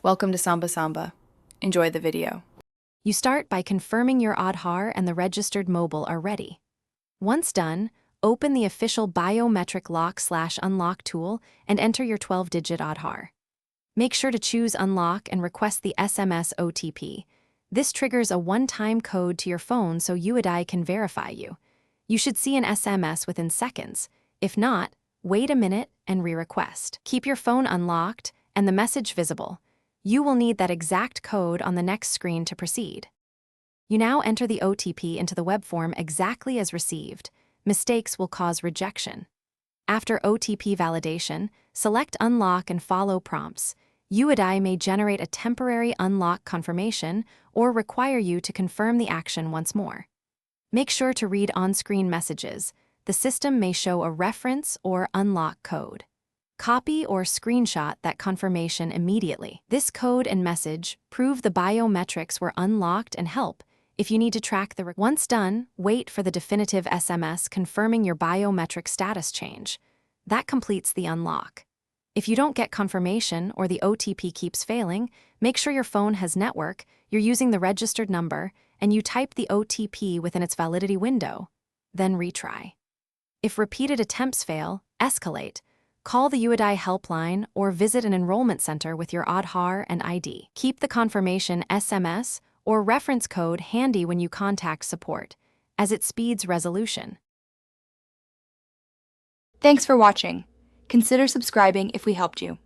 Welcome to Samba Samba. Enjoy the video. You start by confirming your Aadhaar and the registered mobile are ready. Once done, open the official Biometric Lock/Unlock tool and enter your 12-digit Aadhaar. Make sure to choose Unlock and request the SMS OTP. This triggers a one-time code to your phone so UID can verify you. You should see an SMS within seconds. If not, wait a minute and re-request. Keep your phone unlocked and the message visible. You will need that exact code on the next screen to proceed. You now enter the OTP into the web form exactly as received. Mistakes will cause rejection. After OTP validation, select Unlock and follow prompts. UID may generate a temporary unlock confirmation or require you to confirm the action once more. Make sure to read on-screen messages. The system may show a reference or unlock code. Copy or screenshot that confirmation immediately. This code and message prove the biometrics were unlocked and help if you need to track the. Once done, wait for the definitive SMS confirming your biometric status change. That completes the unlock. If you don't get confirmation or the OTP keeps failing, make sure your phone has network, you're using the registered number, and you type the OTP within its validity window. Then retry. If repeated attempts fail, escalate. Call the UID helpline or visit an enrollment center with your Aadhaar and ID. Keep the confirmation SMS or reference code handy when you contact support, as it speeds resolution. Thanks for watching. Consider subscribing if we helped you.